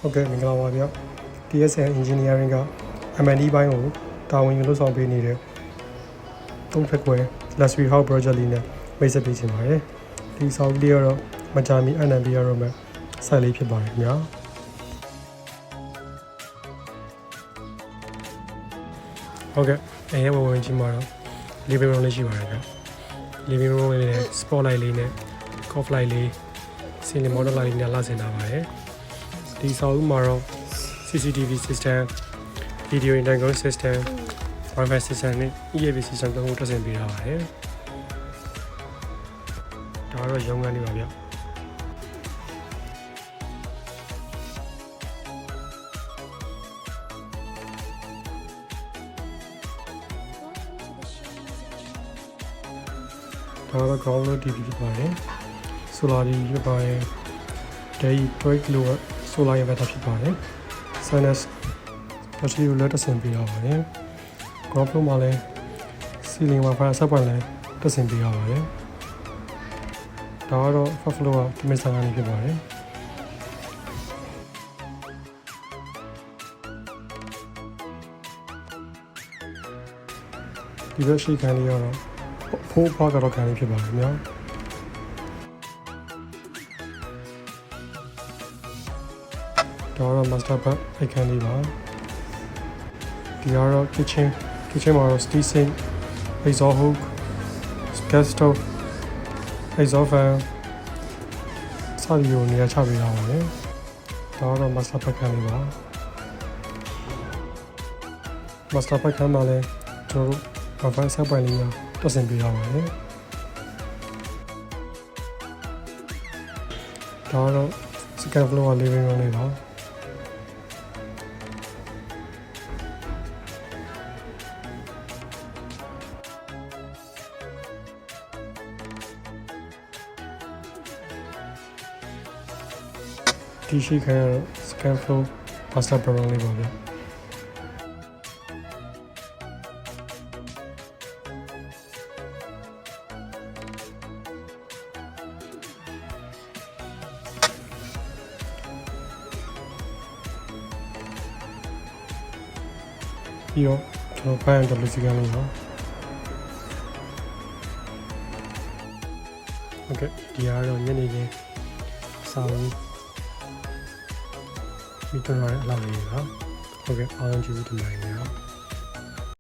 ဟုတ်ကဲ့မင်္ဂလာပါဗျ TSN Engineering က M&E ဘိုင်းကိုတာဝန်ယူလုပ်ဆောင်ပေးနေတဲ့သုံးဖက်ခွဲ Luxury House Project လေးနဲ့မိတ်ဆက်ပေးချင်ပါတယ်ဒီဆောက်လေးကတော့မကြာမီ NMP ရတော့မှစိုက်လေးဖြစ်ပါတယ်ခင်ဗျာဟုတ်ကဲ့အဲဝင်ကြီးမှာတော့ living room လေးရှိပါတယ်ဗျ living room လေးနဲ့ spotlight လေးနဲ့ coffee light လေး ceiling model light လေးနဲ့လာဆင်ထားပါတယ်ဒီဆောက်မှာတော့ CCTV system video integration system Wi-Fi system နဲ့ EAV system တို့ကိုတက်ဆင်ပေးထားပါတယ်ဒါကတော့ရုံးခန်းလေးပါဗျဒါကတော့ ground load TV ဖြစ်ပါတယ် solar TV ဖြစ်ပါတယ် day 12 kW solar inverter ဖြစ်ပါတယ် sinus အရှိကိုလက်တက်ဆင်ပေးရပါတယ် ground floor မှာလည်း ceiling Wi-Fi ဆက်ပွင့်လည်းတက်ဆင်ပေးရပါတယ်ဒါကတော့ first floor က dimmer ဆိုင်ကနေဖြစ်ပါတယ်ဒီဘက်ရှိခံလေးကတော့ဖိုးဖွားကတော့ခံလေးဖြစ်ပါတယ်ခင်ဗျာဒါကတော့ master bath အခန်းလေးပါဒီကတော့ kitchen မှာတော့ steel sink exhaust hook gas stove exhaust fan စသည်ကိုနေရာချပေးထားပါတယ်ဒါကတော့ master bath ခန်းလေးပါ master bath ခန်းမှာလည်းကျွန်တော်တို့ Wi-Fi ဆက်ပွင့်လေးတက်ဆင်ပေးထားပါတယ်ဒါကတော့ second floor က living room လေးပါဒီရှိခံရတော့ second floor master bedroom လေးပါဗျပြီးတော့ကျွန်တော်ပိုင်း WC ကလေးပါဟုတ်ကဲ့ဒီကတော့ညနေခင်းစာအုပ်မိထွန်းရတဲ့အလားလေးပါဟုတ်ကဲ့အားလုံးကျေးဇူးတင်ပါတယ်